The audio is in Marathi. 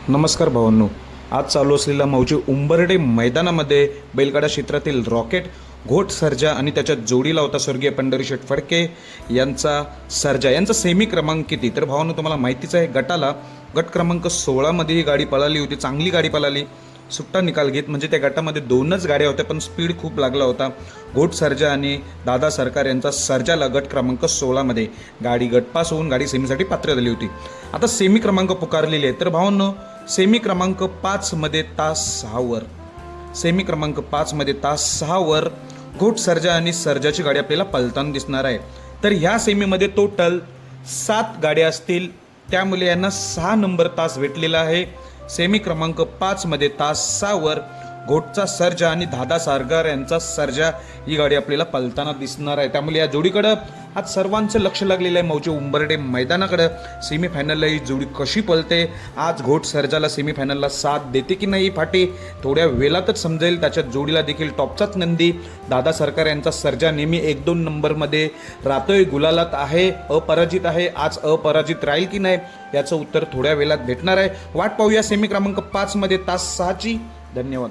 नमस्कार भावांनो, आज चालू असलेल्या मौजे उंबर्डे मैदानामध्ये बैलगाडा क्षेत्रातील रॉकेट घोट सर्जा आणि त्याच्या जोडीला होता स्वर्गीय पंढरीशेठ फडके यांचा सर्जा यांचा सेमी क्रमांक किती. तर भावांनो, तुम्हाला माहितीच आहे, गट क्रमांक 16 मध्ये ही गाडी पळाली होती. चांगली गाडी पळाली, सुट्टा निकाल घेत. म्हणजे त्या गटामध्ये 2च गाड्या होत्या, पण स्पीड खूप लागला होता. घोट सर्जा आणि दादा सरकार यांचा सर्जाला गट क्रमांक 16 मध्ये गाडी गटपास होऊन गाडी सेमीसाठी पात्र झाली होती. आता सेमी क्रमांक पुकारलेले आहे. तर भावांनो, सेमी क्रमांक 5 मध्ये तास 6 वर, सेमी क्रमांक 5 मध्ये तास 6 वर घोट सर्जा आणि सर्जाची गाडी आपल्याला पळताना दिसणार आहे. तर ह्या सेमीमध्ये टोटल 7 गाड्या असतील, त्यामुळे यांना 6 नंबर तास भेटलेला आहे. सेमी क्रमांक 5 मध्ये तास 6 वर घोटचा सर्जा आणि दादा सरकार यांचा सर्जा ही गाडी आपल्याला पळताना दिसणार आहे. त्यामुळे या जोडीकडं आज सर्वांचं लक्ष लागलेलं आहे. मौजे उंबर्डे मैदानाकडं सेमीफायनलला ही जोडी कशी पळते, आज घोट सर्जाला सेमीफायनलला साथ देते की नाही फाटी, थोड्या वेळातच समजेल. त्याच्या जोडीला देखील टॉपचाच नंदी दादा सरकार यांचा सर्जा नेहमी 1-2 नंबरमध्ये राहतोय, गुलालात आहे, अपराजित आहे. आज अपराजित राहील की नाही याचं उत्तर थोड्या वेळात भेटणार आहे. वाट पाहूया सेमी क्रमांक 5 मध्ये तास 6ची. धन्यवाद.